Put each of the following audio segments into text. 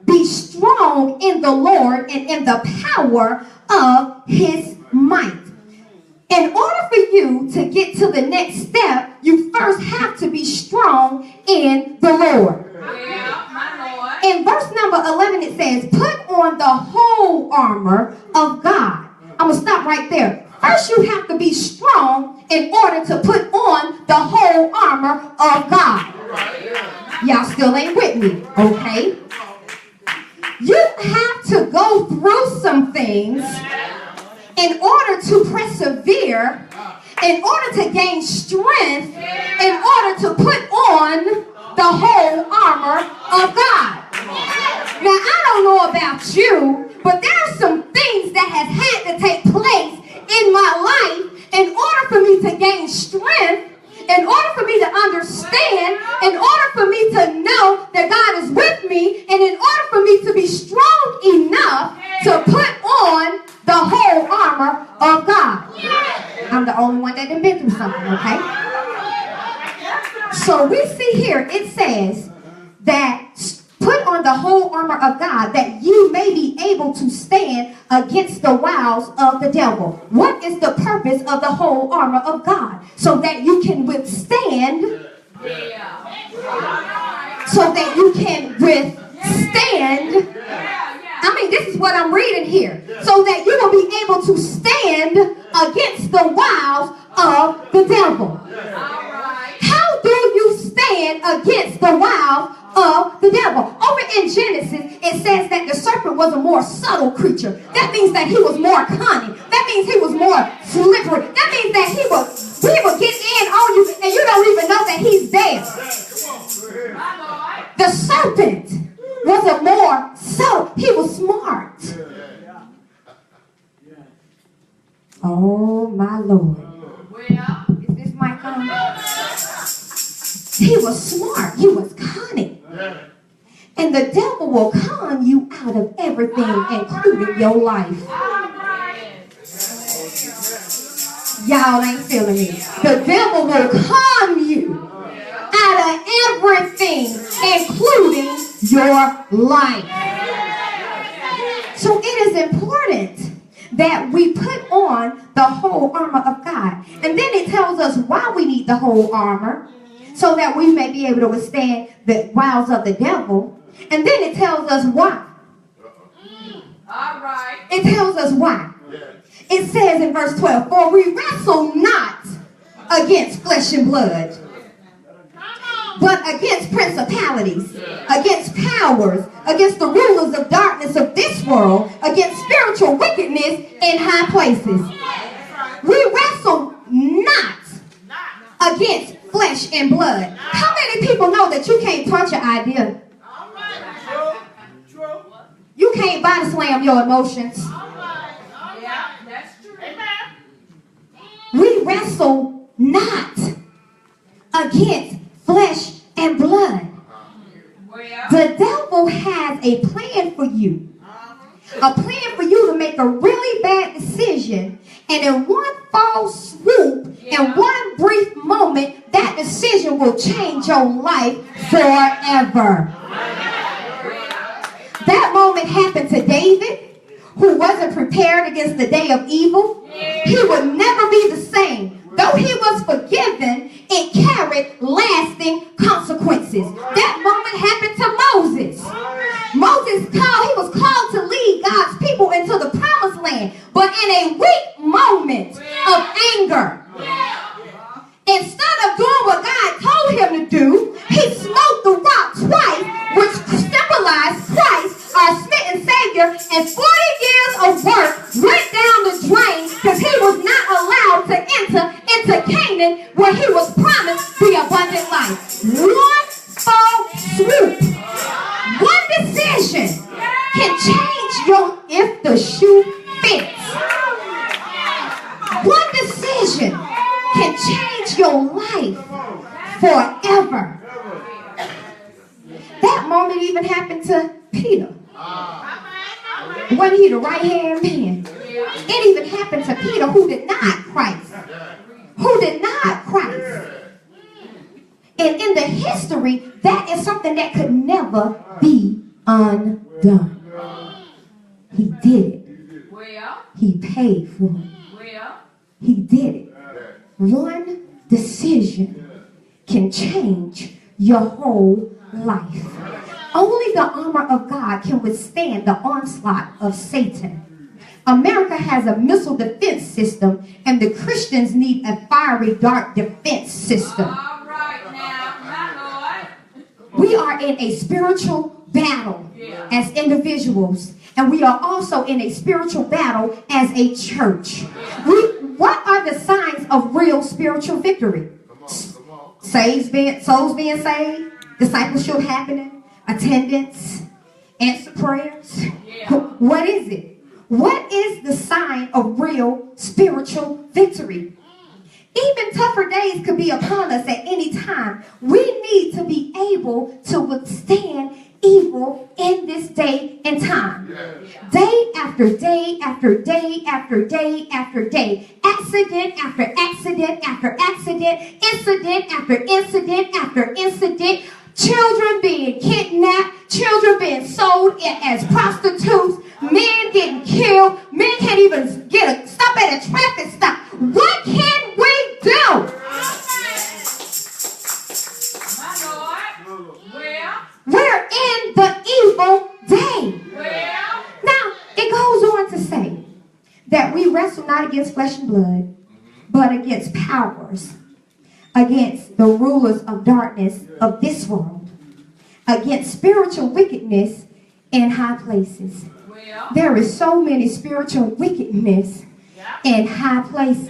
be strong in the Lord and in the power of his might. In order for you to get to the next step, you first have to be strong in the Lord. In verse number 11, it says, put on the whole armor of God. I'm going to stop right there. First, you have to be strong in order to put on the whole armor of God. Y'all still ain't with me, okay? You have to go through some things in order to persevere, in order to gain strength, in order to put on the whole armor of God. Now, I don't know about you, but there are some things that have had to take place in my life in order for me to gain strength, in order for me to understand, in order for me to know that God is with me, and in order for me to be strong enough to put on the whole armor of God. I'm the only one that done been through something, okay? So we see here, it says that put on the whole armor of God that you may be able to stand against the wiles of the devil. What is the purpose of the whole armor of God? So that you can withstand. So that you can withstand. I mean, this is what I'm reading here. So that you will be able to stand against the wiles of the devil. How do you stand against the wiles of the devil? Over in Genesis, it says that the serpent was a more subtle creature. That means that he was more cunning. That means he was more slippery. That means that he will get in on you and you don't even know that he's there. The serpent was a more subtle. He was smart. Oh my Lord. Is this mic on? He was smart. He was cunning. And the devil will con you out of everything, including your life. Y'all ain't feeling me. The devil will con you out of everything, including your life. So it is important that we put on the whole armor of God. And then it tells us why we need the whole armor, so that we may be able to withstand the wiles of the devil. And then it tells us why. All right. It tells us why. It says in verse 12, for we wrestle not against flesh and blood, but against principalities, against powers, against the rulers of darkness of this world, against spiritual wickedness in high places. We wrestle not against flesh and blood. How many people know that you can't punch an idea? You can't body slam your emotions. We wrestle not against flesh and blood. The devil has a plan for you. A plan for you to make a really bad decision, and in one false swoop, in one brief moment, that decision will change your life forever. That moment happened to David, who wasn't prepared against the day of evil. He would never be the same. Though he was forgiven, it carried lasting consequences. That moment happened to Moses. He was called to lead God's people into the promised land. But in a weak moment of anger, instead of doing what God told him to do, he smote the rock twice, which symbolized Christ, our smitten Savior, and 40 years of work went down the drain because he was not allowed to enter into Canaan, where he was promised the abundant life. One fall swoop, one decision can change if the shoe fits. One decision can change your life forever. That moment even happened to Peter. Wasn't he the right-hand man? It even happened to Peter, who denied Christ. And in the history, that is something that could never be undone. done. He did it. Well, He paid for it. well, He did it. One decision can change your whole life. Only the armor of God can withstand the onslaught of Satan. America has a missile defense system, and the Christians need a fiery dart defense system. all right now, my Lord. We are in a spiritual battle as individuals, and we are also in a spiritual battle as a church. What are the signs of real spiritual victory? Souls being saved, discipleship happening, attendance, answer prayers. What is it? What is the sign of real spiritual victory? Even tougher days could be upon us at any time. We need to be able to withstand evil in this day and time. Day after day after day after day after day. Accident after accident after accident. Incident after incident after incident. Children being kidnapped. Children being sold as prostitutes. Men getting killed. Men can't even stop at a traffic stop. What can we do? My Lord. Well, We're in the evil day. well, Now, it goes on to say that we wrestle not against flesh and blood, but against powers, against the rulers of darkness of this world, against spiritual wickedness in high places. well, There is so many spiritual wickedness in high places.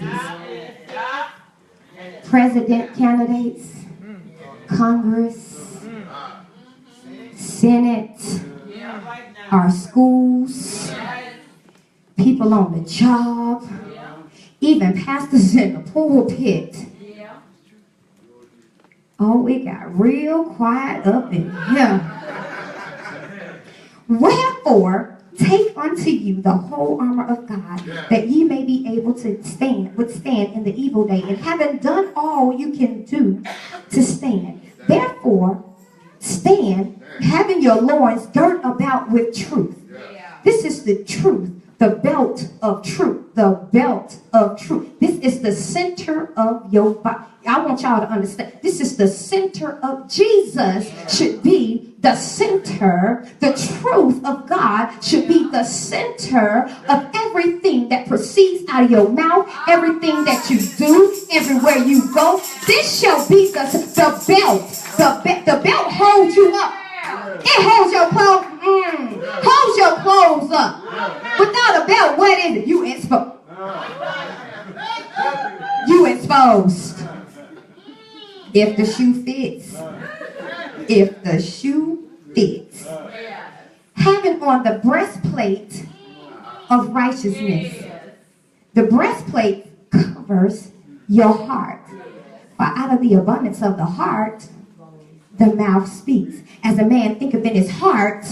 President candidates, Congress, Senate, our schools, people on the job, even pastors in the pulpit. yeah. Oh, it got real quiet up in here. Wherefore, take unto you the whole armor of God, that ye may be able to withstand in the evil day, and having done all you can do to stand. Therefore, stand, having your loins girt about with truth. This is the truth, the belt of truth, the belt of truth. This is the center of your body. I want y'all to understand. This is the center of Jesus should be the center. The truth of God should be the center of everything that proceeds out of your mouth, everything that you do, everywhere you go. This shall be the belt. The belt holds you up. It holds your clothes. Holds your clothes up. Without a belt, what is it? You exposed. You exposed. If the shoe fits. If the shoe fits. Having on the breastplate of righteousness. The breastplate covers your heart. For out of the abundance of the heart, the mouth speaks. As a man thinketh in his heart,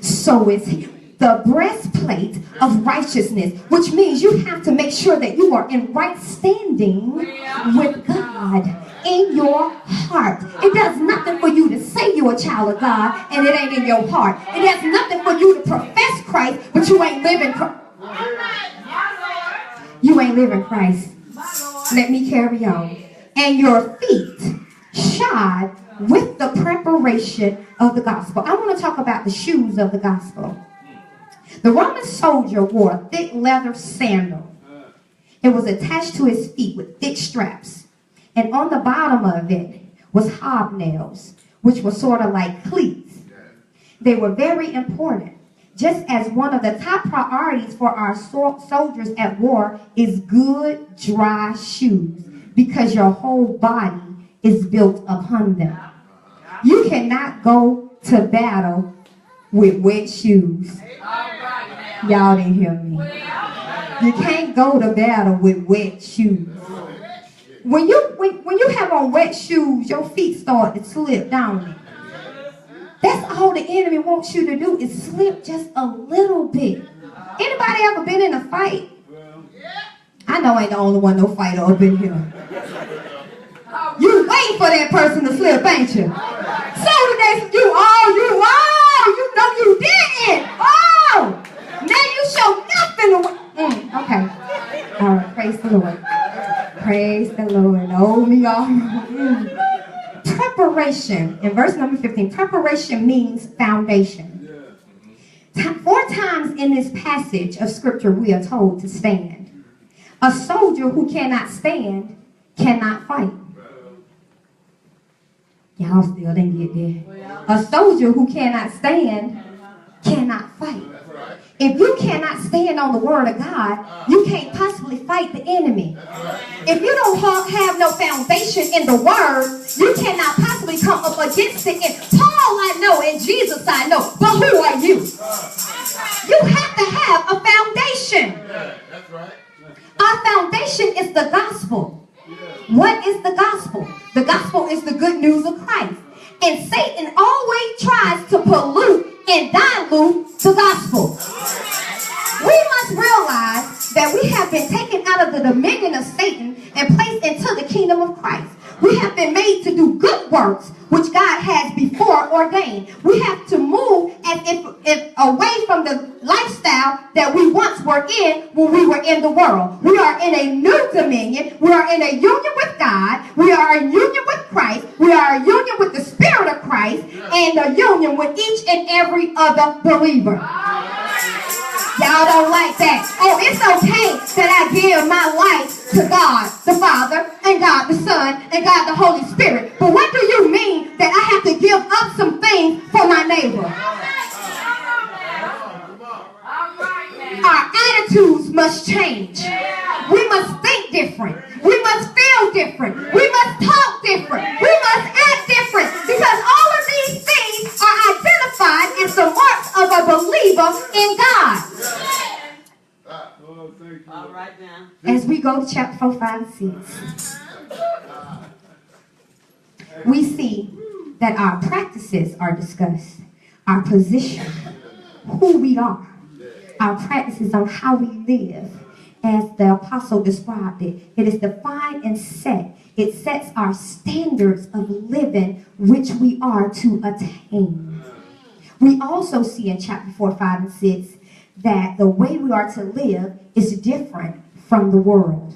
so is he. The breastplate of righteousness, which means you have to make sure that you are in right standing with God in your heart. It does nothing for you to say you're a child of God and it ain't in your heart. It does nothing for you to profess Christ, but you ain't living Christ. You ain't living Christ. Let me carry on. And your feet shod with the preparation of the gospel. I want to talk about the shoes of the gospel. The Roman soldier wore a thick leather sandal. It was attached to his feet with thick straps. And on the bottom of it was hobnails, which were sort of like cleats. They were very important. Just as one of the top priorities for our soldiers at war is good, dry shoes, because your whole body is built upon them. You cannot go to battle with wet shoes. Y'all didn't hear me. You can't go to battle with wet shoes. When you have on wet shoes, your feet start to slip down. That's all the enemy wants you to do, is slip just a little bit. Anybody ever been in a fight? I know I ain't the only one no fighter up in here. You waiting for that person to slip, ain't you? So today, you know you didn't. Praise the Lord. Praise the Lord. Oh, me all. Preparation. In verse number 15, preparation means foundation. 4 times in this passage of scripture we are told to stand. A soldier who cannot stand cannot fight. Y'all still didn't get there. A soldier who cannot stand cannot fight. If you cannot stand on the word of God, you can't possibly fight the enemy. If you don't have no foundation in the word, you cannot possibly come up against it. And Paul I know and Jesus I know, but who are you? You have to have a foundation. That's right. Our foundation is the gospel. What is the gospel? The gospel is the good news of Christ. And Satan always tries to pollute and dilute the gospel. We must realize that we have been taken out of the dominion of Satan and placed into the kingdom of Christ. We have been made to do good works which God has before ordained. We have to move as if away from the lifestyle that we once were in when we were in the world. We are in a new dominion. We are in a union with God. We are in union with Christ. We are in union with the Spirit of Christ and a union with each and every other believer. Y'all don't like that. Oh, it's okay that I give my life to God the Father and God the Son and God the Holy Spirit. But what do you mean that I have to give up some things for my neighbor? Our attitudes must change. We must think different. We must feel different. We must talk different. We must act different. Because all of these things are identified as the marks of a believer in God. All right now. As we go to chapter 4, 5, and 6, we see that our practices are discussed. Our position, who we are, our practices on how we live. As the apostle described it, it is defined and set. It sets our standards of living which we are to attain. We also see in chapter 4, 5, and 6 that the way we are to live is different from the world.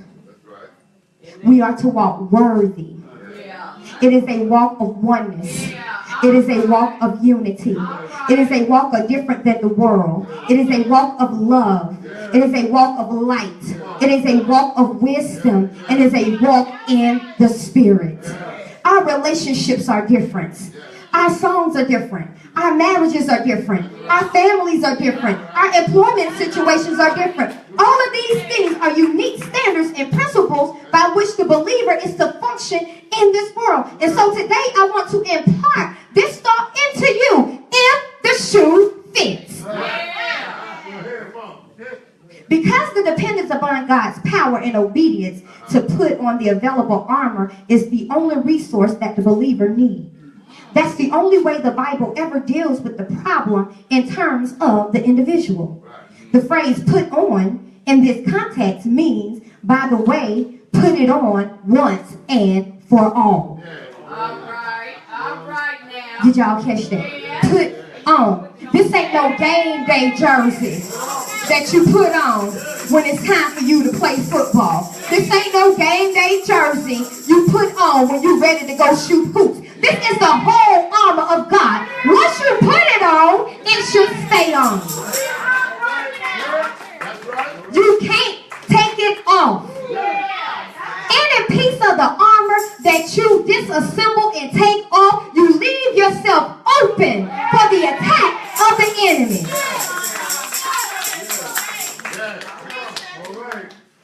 We are to walk worthy. It is a walk of oneness. It is a walk of unity. It is a walk of different than the world. It is a walk of love. It is a walk of light. It is a walk of wisdom. It is a walk in the Spirit. Our relationships are different. Our songs are different. Our marriages are different. Our families are different. Our employment situations are different. All of these things are unique standards and principles by which the believer is to function in this world. And so today I want to impart this thought into you if the shoe fits. Because the dependence upon God's power and obedience to put on the available armor is the only resource that the believer needs. That's the only way the Bible ever deals with the problem in terms of the individual. The phrase put on in this context means, by the way, put it on once and for all. All right now. Did y'all catch that? Put on. This ain't no game day jersey that you put on when it's time for you to play football. This ain't no game day jersey you put on when you're ready to go shoot hoops. This is the whole armor of God. Once you put it on, it should stay on. You can't take it off. Any piece of the armor that you disassemble and take off, you leave yourself open for the attack of the enemy.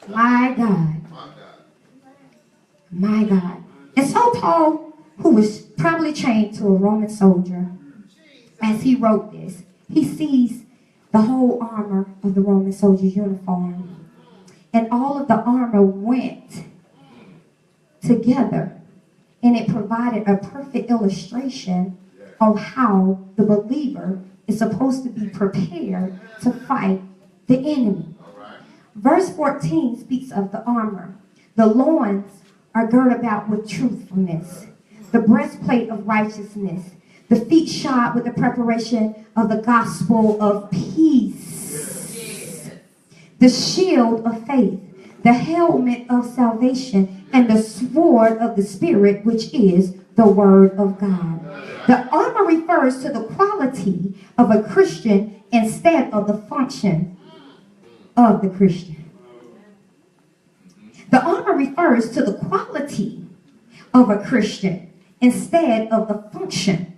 My God. My God. And so Paul, who was probably chained to a Roman soldier, as he wrote this, he sees the whole armor of the Roman soldier's uniform. And all of the armor went together. And it provided a perfect illustration of how the believer is supposed to be prepared to fight the enemy. Verse 14 speaks of the armor. The loins are girt about with truthfulness. The breastplate of righteousness. The feet shod with the preparation of the gospel of peace. The shield of faith. the helmet of salvation, and the sword of the Spirit, which is the word of God. The armor refers to the quality of a Christian instead of the function of the Christian. The armor refers to the quality of a Christian instead of the function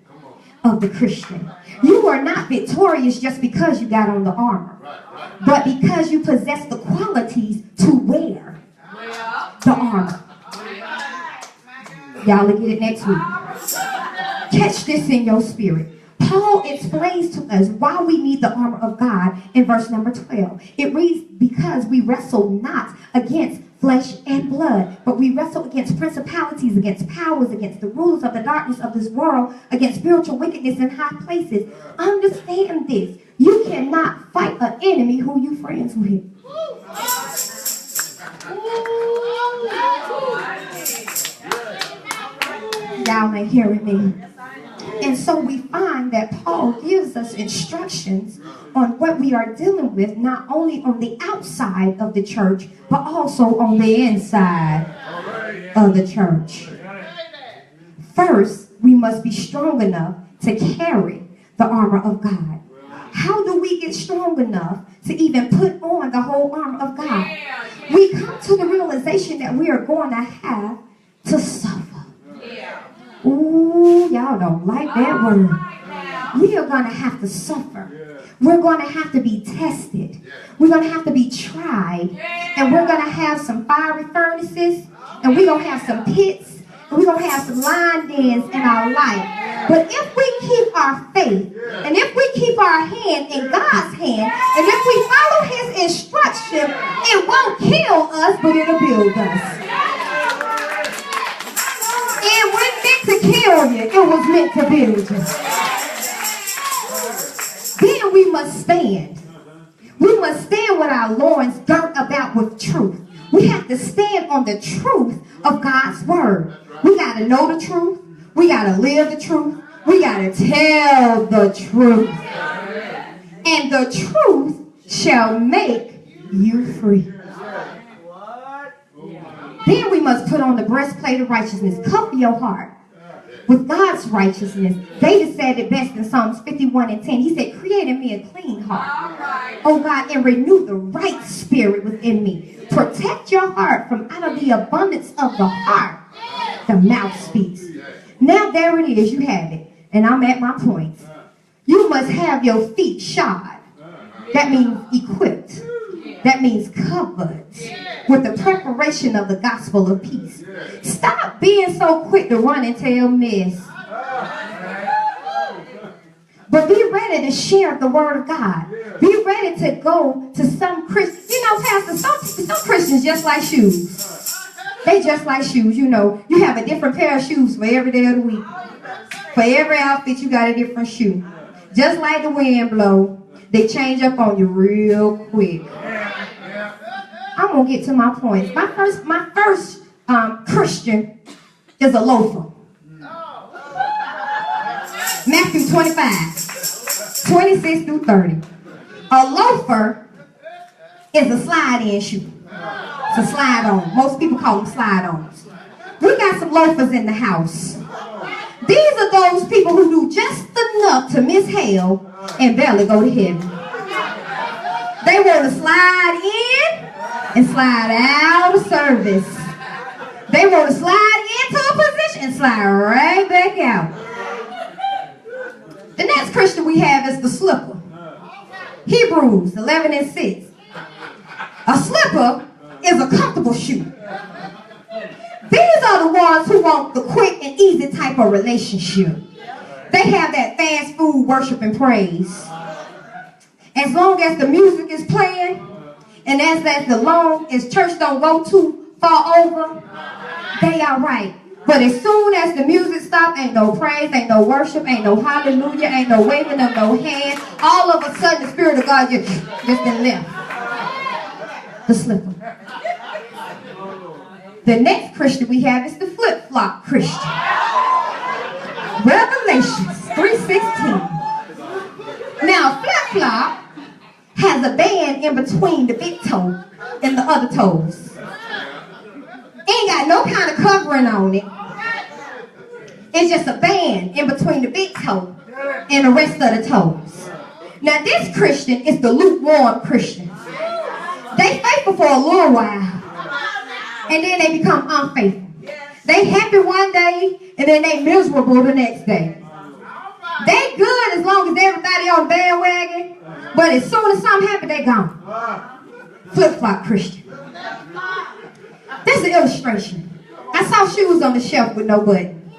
of the Christian. You are not victorious just because you got on the armor, but because you possess the qualities to wear the armor. Y'all will get it next week. Catch this in your spirit. Paul explains to us why we need the armor of God in verse number 12. It reads, because we wrestle not against flesh and blood, but we wrestle against principalities, against powers, against the rulers of the darkness of this world, against spiritual wickedness in high places. Understand this. You cannot fight an enemy who you friends with. Y'all ain't hearing me. And so we find that Paul gives us instructions on what we are dealing with, not only on the outside of the church, but also on the inside of the church. First, we must be strong enough to carry the armor of God. How do we get strong enough to even put on the whole armor of God? We come to the realization that we are going to have to suffer. Ooh, y'all don't like that word. We are going to have to suffer. We're going to have to be tested. We're going to have to be tried. And we're going to have some fiery furnaces. And we're going to have some pits. And we're going to have some lion dens in our life. But if we keep our faith, and if we keep our hand in God's hand, and if we follow his instruction, it won't kill us, but it'll build us. It wasn't meant to kill you. It was meant to build you. Then we must stand. We must stand with our loins girt about with truth. We have to stand on the truth of God's word. We got to know the truth. We got to live the truth. We got to tell the truth. And the truth shall make you free. Then we must put on the breastplate of righteousness. Cover your heart with God's righteousness. David said it best in Psalms 51:10. He said, create in me a clean heart, oh God, and renew the right spirit within me. Protect your heart, from out of the abundance of the heart, the mouth speaks. Now there it is, you have it. And I'm at my point. You must have your feet shod. That means equipped. That means covered with the preparation of the gospel of peace. Stop being so quick to run and tell mess. But be ready to share the word of God. Be ready to go to some Christians. You know, Pastor, some Christians just like shoes. They just like shoes. You know, you have a different pair of shoes for every day of the week. For every outfit, you got a different shoe. Just like the wind blow, they change up on you real quick. I'm going to get to my points. My first Christian is a loafer. Matthew 25, 26 through 30. A loafer is a slide-in shoe. It's a slide-on. Most people call them slide-ons. We got some loafers in the house. These are those people who do just enough to miss hell and barely go to heaven. They want to slide in and slide out of service. They want to slide into a position and slide right back out. The next Christian we have is the slipper. Hebrews 11:6. A slipper is a comfortable shoe. These are the ones who want the quick and easy type of relationship. They have that fast food worship and praise. As long as the music is playing, and as long as church don't go too far over, they are right. But as soon as the music stops, ain't no praise, ain't no worship, ain't no hallelujah, ain't no waving of no hands. All of a sudden, the Spirit of God just been left. The slipper. The next Christian we have is the flip-flop Christian. Revelations 3:16. Now, flip-flop has a band in between the big toe and the other toes. Ain't got no kind of covering on it. It's just a band in between the big toe and the rest of the toes. Now this Christian is the lukewarm Christian. They faithful for a little while, and then they become unfaithful. They happy one day, and then they miserable the next day. They good as long as everybody on the bandwagon, but as soon as something happens, they gone. Flip-flop Christian. This is an illustration. I saw shoes on the shelf with no button.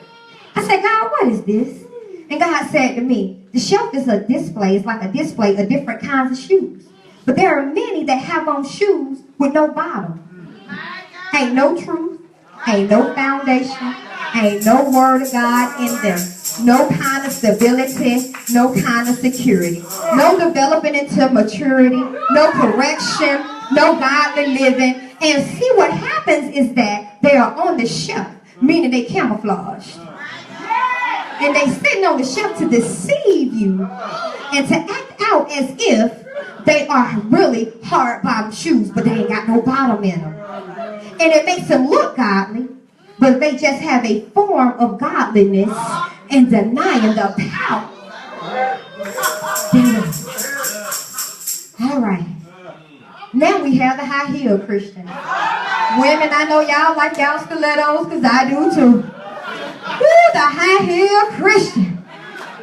I said, God, what is this? And God said to me, the shelf is a display. It's like a display of different kinds of shoes. But there are many that have on shoes with no bottom. Ain't no truth. Ain't no foundation. Ain't no word of God in them. No kind of stability. No kind of security. No developing into maturity. No correction. No godly living. And see, what happens is that they are on the shelf, meaning they camouflaged. And they sitting on the shelf to deceive you and to act out as if they are really hard bottom shoes, but they ain't got no bottom in them. And it makes them look godly, but they just have a form of godliness and denying the power. All right. Now we have the high heel Christian. Women, I know y'all like y'all stilettos, because I do too. Woo, the high heel Christian.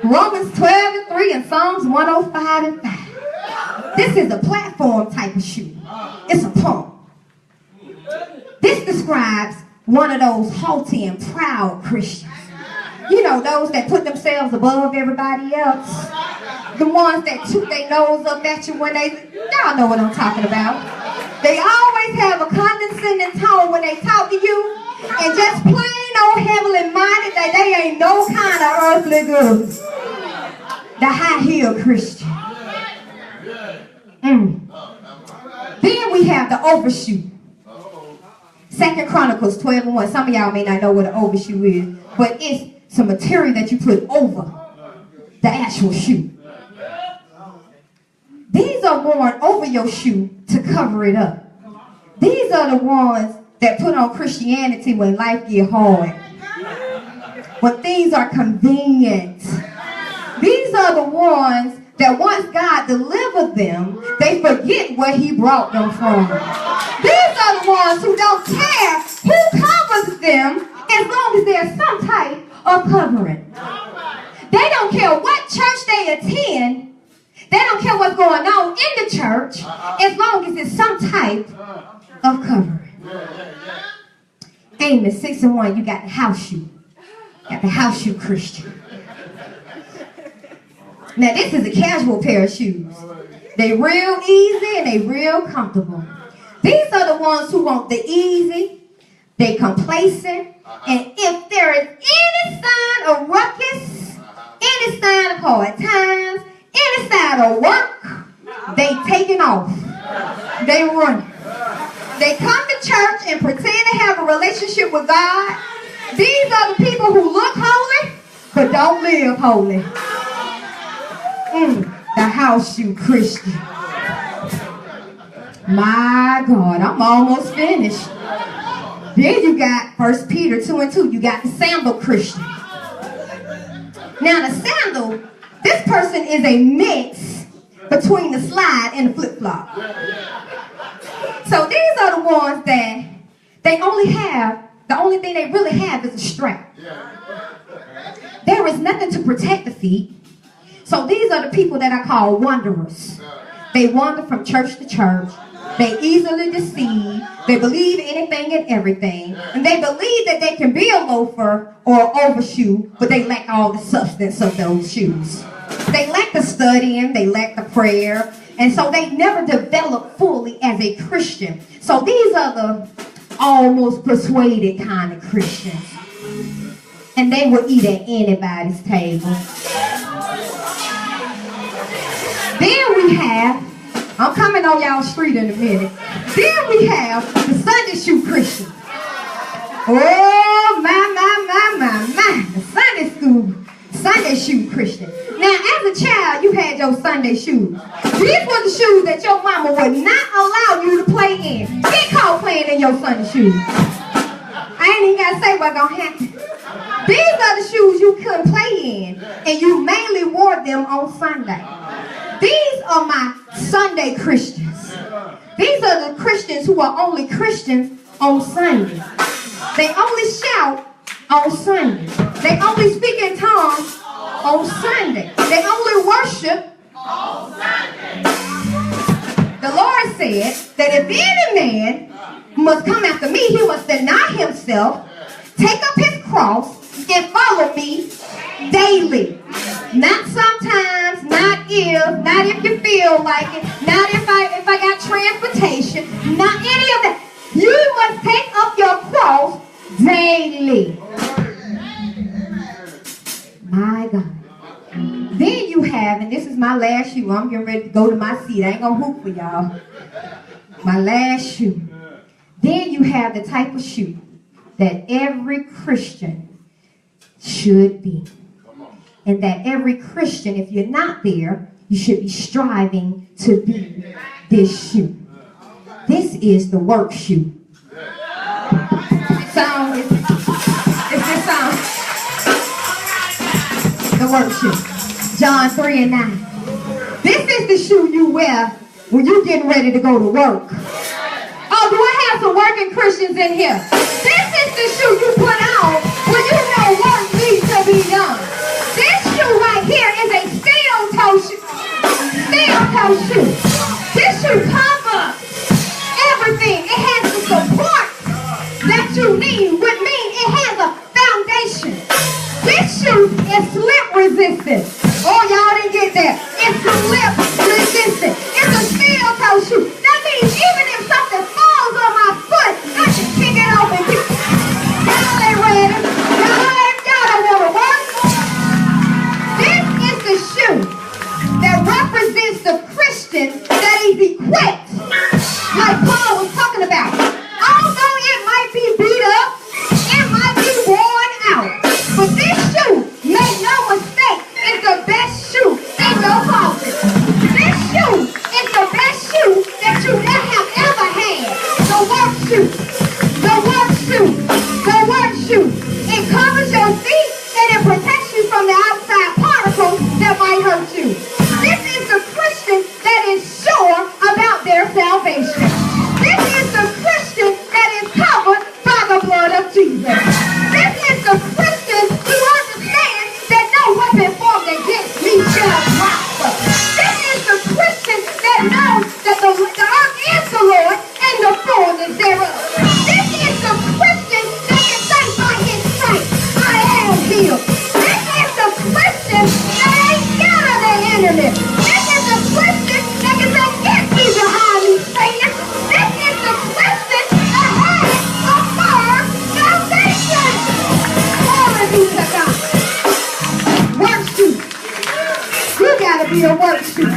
Romans 12:3 and Psalms 105:5. This is a platform type of shoe. It's a pump. This describes one of those haughty and proud Christians. You know, those that put themselves above everybody else. The ones that toot their nose up at you when y'all know what I'm talking about. They always have a condescending tone when they talk to you, and just plain old heavenly minded that they ain't no kind of earthly good. The high heel Christian. Then we have the overshoe. 2 Chronicles 12:1. Some of y'all may not know what an overshoe is, but it's some material that you put over the actual shoe. These are worn over your shoe to cover it up. These are the ones that put on Christianity when life get hard, when things are convenient. These are the ones that once God delivered them, they forget where he brought them from. These are the ones who don't care who covers them as long as there's some type of covering. They don't care what church they attend. They don't care what's going on in the church as long as it's some type of covering. Amos 6:1, you got the house shoe. You got the house shoe Christian. Now this is a casual pair of shoes. They real easy and they real comfortable. These are the ones who want the easy, they complacent, and if there is any sign of ruckus, any sign of hard times, any sign of work, they taking off. They run. They come to church and pretend to have a relationship with God. These are the people who look holy, but don't live holy. The house shoe Christian. My God, I'm almost finished. Then you got 1 Peter 2:2. You got the sandal Christian. Now the sandal, this person is a mix between the slide and the flip-flop. So these are the ones that they only have, the only thing they really have is a strap. There is nothing to protect the feet. So these are the people that I call wanderers. They wander from church to church. They easily deceive. They believe anything and everything. And they believe that they can be a loafer or overshoe, but they lack all the substance of those shoes. They lack the studying. They lack the prayer. And so they never develop fully as a Christian. So these are the almost persuaded kind of Christians. And they will eat at anybody's table. Then we have, I'm coming on y'all street in a minute. Then we have the Sunday shoe Christian. Oh, my. The Sunday shoe Christian. Now, as a child, you had your Sunday shoes. These were the shoes that your mama would not allow you to play in. Get caught playing in your Sunday shoes. gotta say what's gonna happen. These are the shoes you couldn't play in, and you mainly wore them on Sunday. These are my Sunday Christians. These are the Christians who are only Christians on Sunday. They only shout on Sunday. They only speak in tongues on Sunday. They only worship on Sunday. The Lord said that if any man must come after me, he must deny himself, take up his cross, and follow me daily. Not sometimes, not if you feel like it, not if I got transportation, not any of that. You must take up your cross daily. My God. Then you have, and this is my last shoe. I'm getting ready to go to my seat. I ain't gonna hoop for y'all. My last shoe. Then you have the type of shoe that every Christian should be. And that every Christian, if you're not there, you should be striving to be this shoe. This is the work shoe. This song is this song. The work shoe. John 3 and 9. This is the shoe you wear when you're getting ready to go to work. Oh, do I have some working Christians in here? This is the shoe you put on when you know work needs to be done. This shoe right here is a steel-toe shoe. Steel-toe shoe. This shoe covers everything. It has the support that you need, which means it has a foundation. This shoe is slip resistant. Oh, y'all didn't get that. It's slip resistant. It's a steel-toe shoe. That means even if something falls on my foot, I can pick it up and pick it. Y'all ain't ready. Y'all don't want to work. This is the shoe that represents the Christian that is equipped, like Paul was talking about. Although it might be beat up, it might be worn out, but this shoe, make no mistake, is the best shoe in your closet. This shoe is the best shoe that you have ever had. The work shoe. The work shoe. The work shoe. It covers your feet and it protects you from the outside particles that might hurt you. This is the Christian that is sure about their salvation. This is the Christian that is covered by the blood of Jesus. This is the Christian who understands that no weapon formed against me shall prosper. This is the Christian that knows that the earth is the Lord and the fullness thereof. This is the Christian that can say by his stripes, I am healed. This is the Christian that ain't scared of the enemy. This is the Christian that can say, get thee behind me, Satan. This is the Christian that has a firm foundation. Glory be to God. Work shoe. You gotta be a work shoe.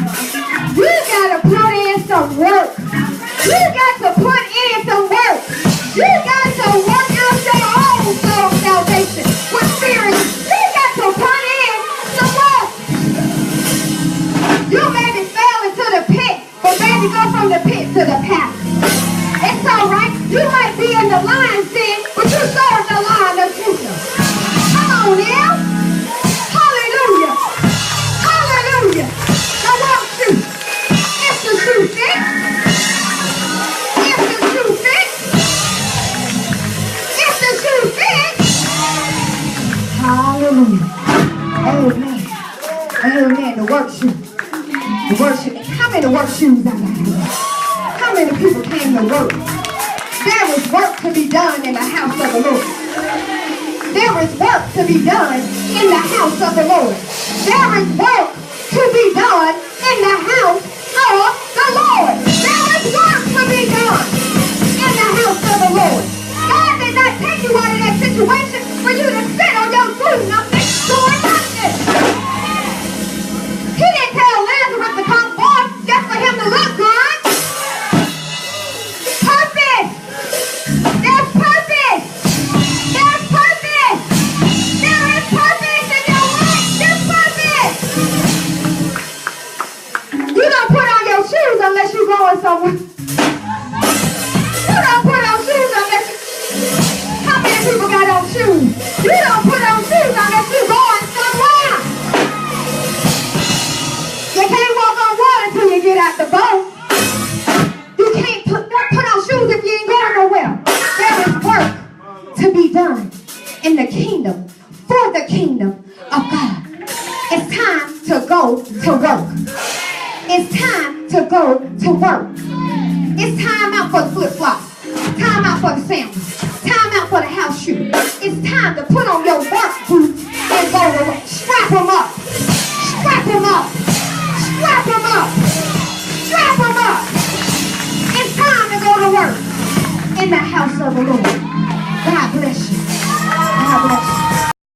You gotta put in some work. You got to put in some work. You got to work out your own soul salvation with spirit. You got to put in some work. You maybe fell into the pit, but maybe go from the pit to the path. It's alright. You might be in the lion's den, but you serve the Lion of Judah. Come on now. Hallelujah. Hallelujah. The work shoe. If the shoe fits. If the shoe fits. If the shoe fits. Hallelujah. Amen. Amen. The work shoe. The work shoe. How many work shoes I got here? How many people came to work? There is work to be done in the house of the Lord. There is work to be done in the house of the Lord. There is work to be done in the house of the Lord. There is work to be done in the house of the Lord. God did not take you out of that situation for you to sit on your throne nothing, doing nothing. He didn't tell Lazarus to come forth just for him to look good. Purpose. There's purpose. There's purpose. There is purpose in your life. There's purpose. You don't put on your shoes unless you're going somewhere. You don't put on shoes unless you... How many people got in the kingdom, for the kingdom of God. It's time to go to work. It's time to go to work. It's time out for the flip-flops. Time out for the sandals. Time out for the house shoe. It's time to put on your